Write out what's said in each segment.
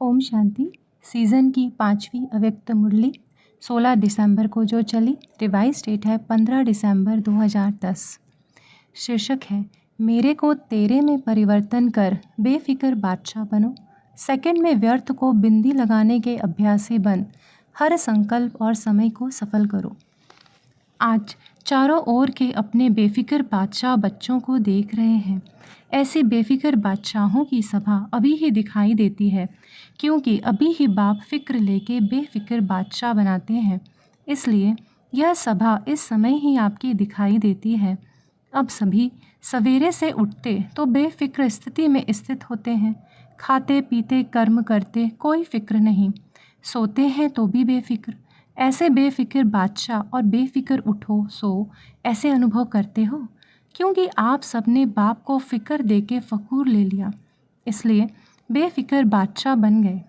Om Shanti. Season की 5वीं अव्यक्त मुरली 16 दिसंबर को जो चली, रिवाइज डेट है 15 दिसंबर 2010। शीर्षक है मेरे को तेरे में परिवर्तन कर बेफिक्र बादशाह बनो। सेकंड में व्यर्थ को बिंदी लगाने के अभ्यासी बन, हर संकल्प और समय को सफल करो। आज चारों ओर के अपने बेफिक्र बादशाह बच्चों को देख रहे हैं। ऐसी बेफिक्र बादशाहों की सभा अभी ही दिखाई देती है, क्योंकि अभी ही बाप फिक्र लेके बेफिक्र बादशाह बनाते हैं। इसलिए यह सभा इस समय ही आपकी दिखाई देती है। अब सभी सवेरे से उठते तो बेफिक्र स्थिति में स्थित होते हैं। खाते पीते कर्म करते कोई फिक्र नहीं, सोते हैं तो भी बेफिक्र। ऐसे बेफिक्र बादशाह और बेफिक्र उठो सो ऐसे अनुभव करते हो, क्योंकि आप सबने बाप को फ़िक्र देके फ़कूर ले लिया, इसलिए बेफिक्र बादशाह बन गए।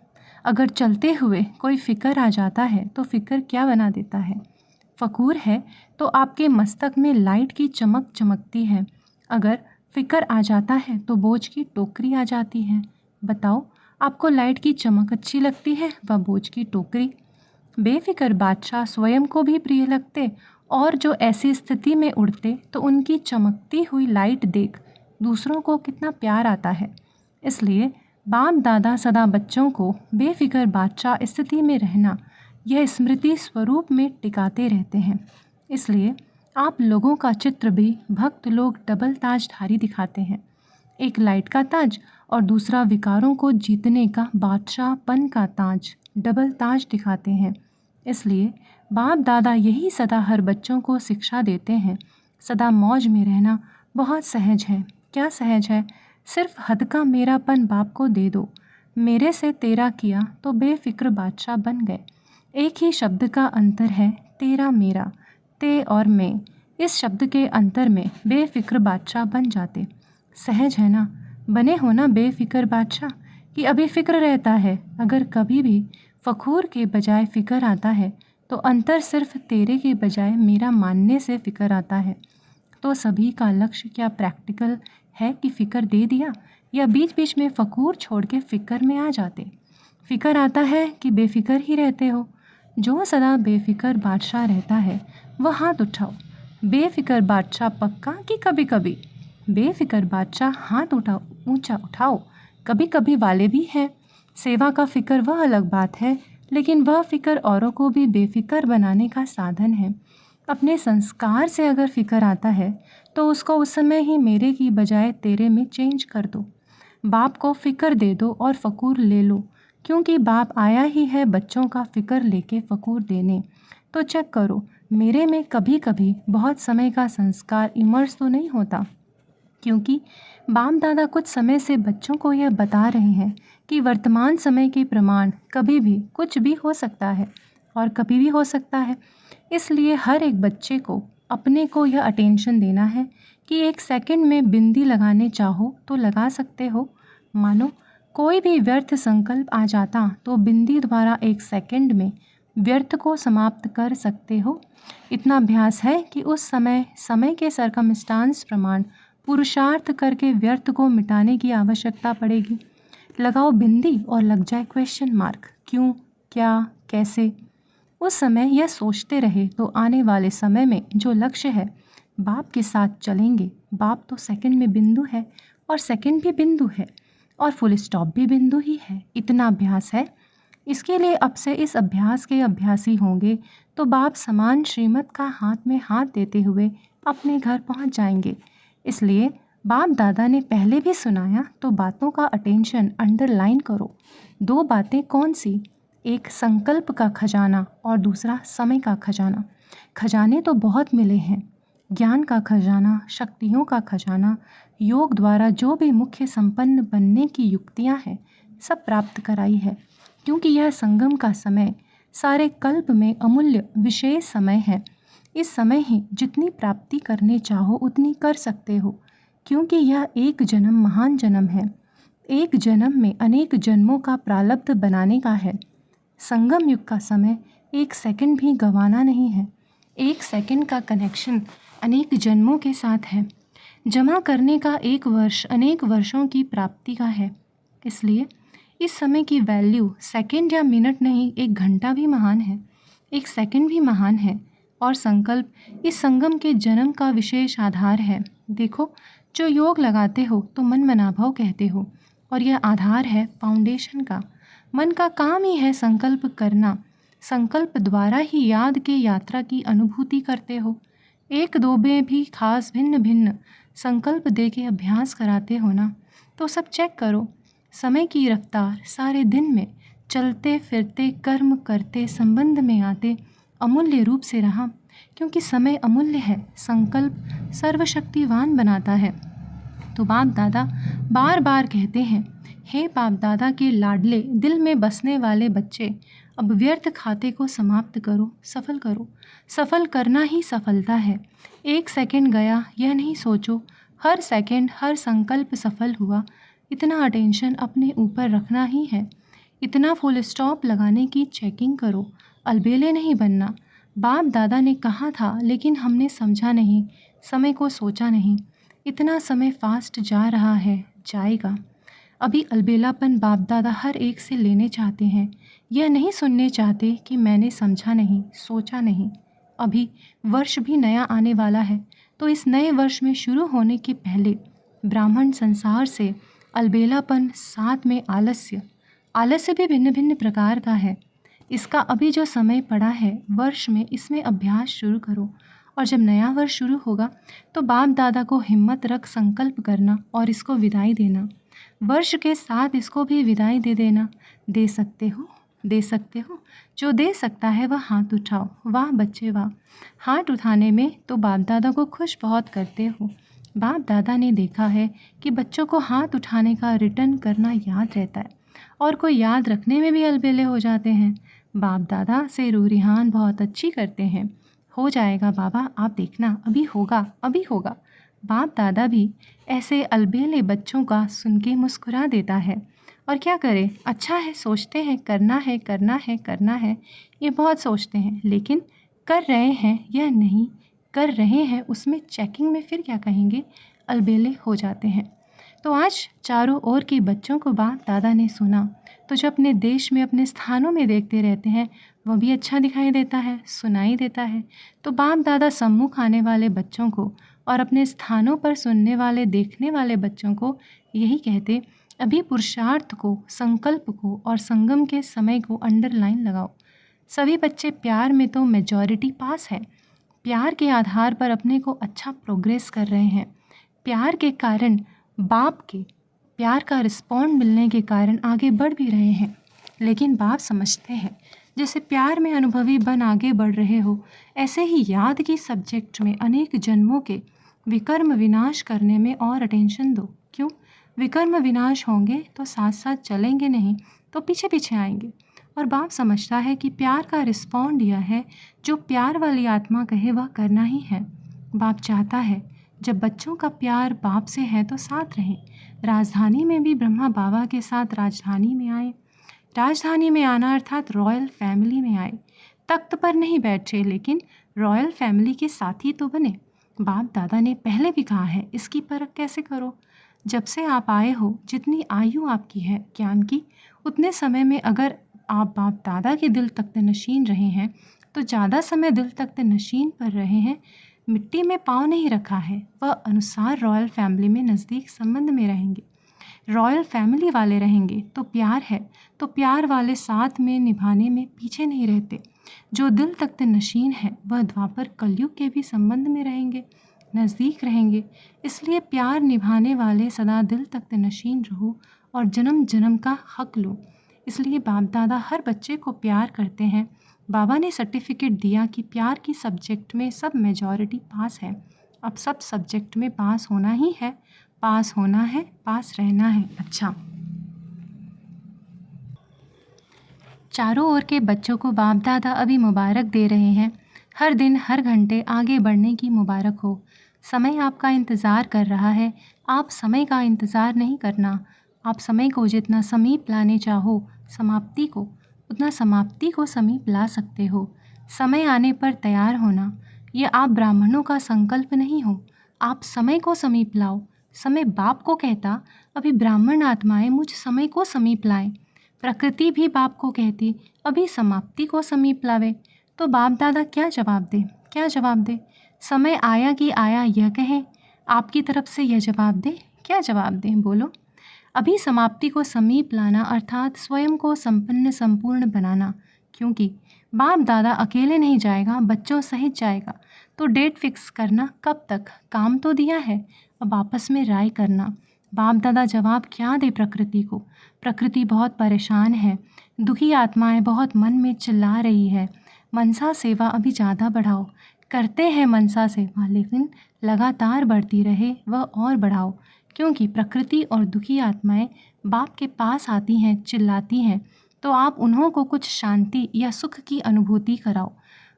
अगर चलते हुए कोई फ़िक्र आ जाता है तो फ़िक्र क्या बना देता है। फ़कूर है तो आपके मस्तक में लाइट की चमक चमकती है। अगर फ़िक्र आ जाता है तो बोझ की टोकरी आ जाती है। बताओ, आपको लाइट की चमक अच्छी लगती है व बोझ की टोकरी? बेफिक्र बादशाह स्वयं को भी प्रिय लगते, और जो ऐसी स्थिति में उड़ते तो उनकी चमकती हुई लाइट देख दूसरों को कितना प्यार आता है। इसलिए बाप दादा सदा बच्चों को बेफिक्र बादशाह स्थिति में रहना, यह स्मृति स्वरूप में टिकाते रहते हैं। इसलिए आप लोगों का चित्र भी भक्त लोग डबल ताजधारी दिखाते हैं, एक लाइट का ताज और दूसरा विकारों को जीतने का बादशाहपन का ताज, डबल ताज दिखाते हैं। इसलिए बाप दादा यही सदा हर बच्चों को शिक्षा देते हैं। सदा मौज में रहना बहुत सहज है। क्या सहज है? सिर्फ हद का मेरापन बाप को दे दो। मेरे से तेरा किया तो बेफिक्र बादशाह बन गए। एक ही शब्द का अंतर है, तेरा मेरा, ते और मैं। इस शब्द के अंतर में बेफिक्र बादशाह बन जाते। सहज है ना? बने हो ना बेफिक्र बादशाह, कि अभी फ़िक्र रहता है। अगर कभी भी फ़खूर के बजाय फ़िक्र आता है तो अंतर सिर्फ तेरे के बजाय मेरा मानने से फ़िक्र आता है। तो सभी का लक्ष्य क्या प्रैक्टिकल है कि फ़िक्र दे दिया, या बीच बीच में फ़खूर छोड़ के फ़िक्र में आ जाते? फ़िक्र आता है कि बेफिक्र ही रहते हो? जो सदा बेफिक्र बादशाह रहता है वह हाथ उठाओ। बेफिक्र बादशाह पक्का कि कभी कभी? बेफिक्र बादशाह हाथ उठाओ, ऊंचा उठाओ। कभी कभी वाले भी हैं। सेवा का फ़िक्र वह अलग बात है, लेकिन वह फ़िक्र औरों को भी बेफिक्र बनाने का साधन है। अपने संस्कार से अगर फ़िक्र आता है तो उसको उस समय ही मेरे की बजाय तेरे में चेंज कर दो। बाप को फ़िक्र दे दो और फ़कूर ले लो, क्योंकि बाप आया ही है बच्चों का फ़िक्र लेके फ़कूर देने। तो चेक करो, मेरे में कभी कभी बहुत समय का संस्कार इमर्ज तो नहीं होता, क्योंकि बाप दादा कुछ समय से बच्चों को यह बता रहे हैं कि वर्तमान समय के प्रमाण कभी भी कुछ भी हो सकता है और कभी भी हो सकता है। इसलिए हर एक बच्चे को अपने को यह अटेंशन देना है कि एक सेकंड में बिंदी लगाने चाहो तो लगा सकते हो। मानो कोई भी व्यर्थ संकल्प आ जाता तो बिंदी द्वारा एक सेकंड में व्यर्थ को समाप्त कर सकते हो। इतना अभ्यास है कि उस समय के सरकमस्टांस प्रमाण पुरुषार्थ करके व्यर्थ को मिटाने की आवश्यकता पड़ेगी। लगाओ बिंदी और लग जाए क्वेश्चन मार्क, क्यों, क्या, कैसे। उस समय यह सोचते रहे तो आने वाले समय में जो लक्ष्य है बाप के साथ चलेंगे। बाप तो सेकंड में बिंदु है और सेकंड भी बिंदु है और फुल स्टॉप भी बिंदु ही है। इतना अभ्यास है। इसके लिए अब से इस अभ्यास के अभ्यासी होंगे तो बाप समान श्रीमत का हाथ में हाथ देते हुए अपने घर पहुंच जाएंगे। इसलिए बाप दादा ने पहले भी सुनाया तो बातों का अटेंशन अंडरलाइन करो। दो बातें कौन सी? एक संकल्प का खजाना और दूसरा समय का खजाना। खजाने तो बहुत मिले हैं, ज्ञान का खजाना, शक्तियों का खजाना, योग द्वारा जो भी मुख्य संपन्न बनने की युक्तियां हैं सब प्राप्त कराई है, क्योंकि यह संगम का समय सारे कल्प में अमूल्य विशेष समय है। इस समय ही जितनी प्राप्ति करने चाहो उतनी कर सकते हो, क्योंकि यह एक जन्म महान जन्म है। एक जन्म में अनेक जन्मों का प्रारब्ध बनाने का है। संगम युग का समय एक सेकंड भी गंवाना नहीं है। एक सेकंड का कनेक्शन अनेक जन्मों के साथ है। जमा करने का एक वर्ष अनेक वर्षों की प्राप्ति का है। इसलिए इस समय की वैल्यू सेकंड या मिनट नहीं, एक घंटा भी महान है, एक सेकंड भी महान है। और संकल्प इस संगम के जन्म का विशेष आधार है। देखो, जो योग लगाते हो तो मन मनाभव कहते हो, और यह आधार है फाउंडेशन का। मन का काम ही है संकल्प करना। संकल्प द्वारा ही याद के यात्रा की अनुभूति करते हो। एक दो में भी खास भिन्न भिन्न संकल्प दे के अभ्यास कराते हो ना, तो सब चेक करो। समय की रफ्तार सारे दिन में चलते फिरते कर्म करते संबंध में आते अमूल्य रूप से रहा, क्योंकि समय अमूल्य है, संकल्प सर्वशक्तिवान बनाता है। तो बाप दादा बार बार कहते हैं, हे बाप दादा के लाडले दिल में बसने वाले बच्चे, अब व्यर्थ खाते को समाप्त करो, सफल करो। सफल करना ही सफलता है। एक सेकंड गया यह नहीं सोचो, हर सेकंड हर संकल्प सफल हुआ। इतना अटेंशन अपने ऊपर रखना ही है। इतना फुल स्टॉप लगाने की चेकिंग करो, अलबेले नहीं बनना। बाप दादा ने कहा था, लेकिन हमने समझा नहीं, समय को सोचा नहीं। इतना समय फास्ट जा रहा है, जाएगा। अभी अलबेलापन बाप दादा हर एक से लेने चाहते हैं। यह नहीं सुनने चाहते कि मैंने समझा नहीं, सोचा नहीं। अभी वर्ष भी नया आने वाला है, तो इस नए वर्ष में शुरू होने के पहले ब्राह्मण संसार से अलबेलापन, साथ में आलस्य। आलस्य भी भिन्न भिन्न प्रकार का है। इसका अभी जो समय पड़ा है वर्ष में, इसमें अभ्यास शुरू करो। और जब नया वर्ष शुरू होगा तो बाप दादा को हिम्मत रख संकल्प करना और इसको विदाई देना। वर्ष के साथ इसको भी विदाई दे देना। दे सकते हो, दे सकते हो। जो दे सकता है वह हाथ उठाओ। वाह बच्चे वाह। हाथ उठाने में तो बाप दादा को खुश बहुत करते हो। बाप दादा ने देखा है कि बच्चों को हाथ उठाने का रिटर्न करना याद रहता है, और कोई याद रखने में भी अलबेले हो जाते हैं। बाप दादा से रूरिहान बहुत अच्छी करते हैं। हो जाएगा बाबा, आप देखना, अभी होगा, अभी होगा। बाप दादा भी ऐसे अलबेले बच्चों का सुन के मुस्कुरा देता है। और क्या करें, अच्छा है, सोचते हैं करना है करना है करना है, ये बहुत सोचते हैं, लेकिन कर रहे हैं यह नहीं कर रहे हैं, उसमें चेकिंग में फिर क्या कहेंगे, अलबेले हो जाते हैं। तो आज चारों ओर के बच्चों को बाप दादा ने सुना, तो जो अपने देश में अपने स्थानों में देखते रहते हैं वह भी अच्छा दिखाई देता है, सुनाई देता है। तो बाप दादा सम्मुख आने वाले बच्चों को और अपने स्थानों पर सुनने वाले देखने वाले बच्चों को यही कहते, अभी पुरुषार्थ को, संकल्प को और संगम के समय को अंडरलाइन लगाओ। सभी बच्चे प्यार में तो मेजॉरिटी पास है। प्यार के आधार पर अपने को अच्छा प्रोग्रेस कर रहे हैं। प्यार के कारण, बाप के प्यार का रिस्पॉन्ड मिलने के कारण आगे बढ़ भी रहे हैं। लेकिन बाप समझते हैं, जैसे प्यार में अनुभवी बन आगे बढ़ रहे हो, ऐसे ही याद की सब्जेक्ट में अनेक जन्मों के विकर्म विनाश करने में और अटेंशन दो। क्यों? विकर्म विनाश होंगे तो साथ साथ चलेंगे नहीं, तो पीछे पीछे आएंगे। और बाप समझता है कि प्यार का रिस्पॉन्ड यह है, जो प्यार वाली आत्मा कहे वह करना ही है। बाप चाहता है जब बच्चों का प्यार बाप से है तो साथ रहें। राजधानी में भी ब्रह्मा बाबा के साथ राजधानी में आए। राजधानी में आना अर्थात रॉयल फैमिली में आए। तख्त पर नहीं बैठे, लेकिन रॉयल फैमिली के साथी तो बने। बाप दादा ने पहले भी कहा है, इसकी परख कैसे करो? जब से आप आए हो, जितनी आयु आपकी है ज्ञान की, उतने समय में अगर आप बाप दादा के दिल तख्त नशीन रहे हैं तो ज़्यादा समय दिल तख्त नशीन पर रहे हैं, मिट्टी में पाँव नहीं रखा है, वह अनुसार रॉयल फैमिली में नज़दीक संबंध में रहेंगे। रॉयल फैमिली वाले रहेंगे तो प्यार है, तो प्यार वाले साथ में निभाने में पीछे नहीं रहते। जो दिल तख्त नशीन है वह द्वापर कलयुग के भी संबंध में रहेंगे, नज़दीक रहेंगे। इसलिए प्यार निभाने वाले सदा दिल तख्त नशीन रहो और जन्म जन्म का हक लो। इसलिए बाप दादा हर बच्चे को प्यार करते हैं। बाबा ने सर्टिफिकेट दिया कि प्यार की सब्जेक्ट में सब मेजॉरिटी पास है। अब सब सब्जेक्ट में पास होना ही है, पास होना है, पास रहना है। अच्छा, चारों ओर के बच्चों को बाप दादा अभी मुबारक दे रहे हैं। हर दिन हर घंटे आगे बढ़ने की मुबारक हो। समय आपका इंतज़ार कर रहा है। आप समय का इंतज़ार नहीं करना। आप समय को जितना समीप लाने चाहो समाप्ति को, उतना समाप्ति को समीप ला सकते हो। समय आने पर तैयार होना, ये आप ब्राह्मणों का संकल्प नहीं हो। आप समय को समीप लाओ। समय बाप को कहता, अभी ब्राह्मण आत्माएं मुझ समय को समीप लाएं। प्रकृति भी बाप को कहती अभी समाप्ति को समीप लावे, तो बाप दादा क्या जवाब दे, क्या जवाब दे? समय आया कि आया यह कहें, आपकी तरफ से यह जवाब दे, क्या जवाब दें, बोलो। अभी समाप्ति को समीप लाना अर्थात स्वयं को संपन्न संपूर्ण बनाना, क्योंकि बाप दादा अकेले नहीं जाएगा, बच्चों सहित जाएगा। तो डेट फिक्स करना कब तक, काम तो दिया है, अब आपस में राय करना। बाप दादा जवाब क्या दे प्रकृति को? प्रकृति बहुत परेशान है, दुखी आत्माएं बहुत मन में चिल्ला रही है, मनसा सेवा अभी ज़्यादा बढ़ाओ। करते हैं मनसा सेवा, लेकिन लगातार बढ़ती रहे वह और बढ़ाओ, क्योंकि प्रकृति और दुखी आत्माएं बाप के पास आती हैं, चिल्लाती हैं, तो आप उन्हों को कुछ शांति या सुख की अनुभूति कराओ।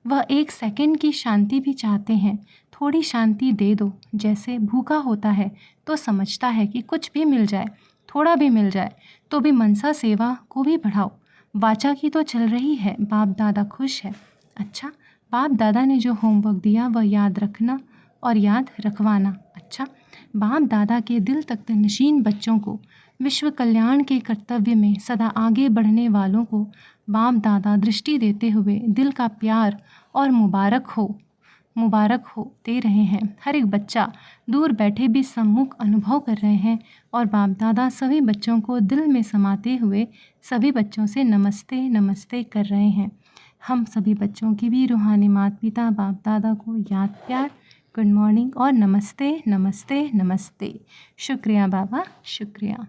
वह 1 सेकंड की शांति भी चाहते हैं, थोड़ी शांति दे दो। जैसे भूखा होता है तो समझता है कि कुछ भी मिल जाए, थोड़ा भी मिल जाए, तो भी मनसा सेवा को भी बढ़ाओ। वाचा की तो चल रही है, बाप दादा खुश है। अच्छा, बाप दादा ने जो होमवर्क दिया वह याद रखना और याद रखवाना। अच्छा, बाप दादा के दिल तख्त नशीन बच्चों को विश्व कल्याण के कर्तव्य में सदा आगे बढ़ने वालों को बाप दादा दृष्टि देते हुए दिल का प्यार और मुबारक हो दे रहे हैं। हर एक बच्चा दूर बैठे भी सम्मुख अनुभव कर रहे हैं और बाप दादा सभी बच्चों को दिल में समाते हुए सभी बच्चों से नमस्ते नमस्ते कर रहे हैं। हम सभी बच्चों की भी रूहानी माता पिता बाप दादा को याद प्यार गुड मॉर्निंग और नमस्ते नमस्ते नमस्ते। शुक्रिया बाबा, शुक्रिया।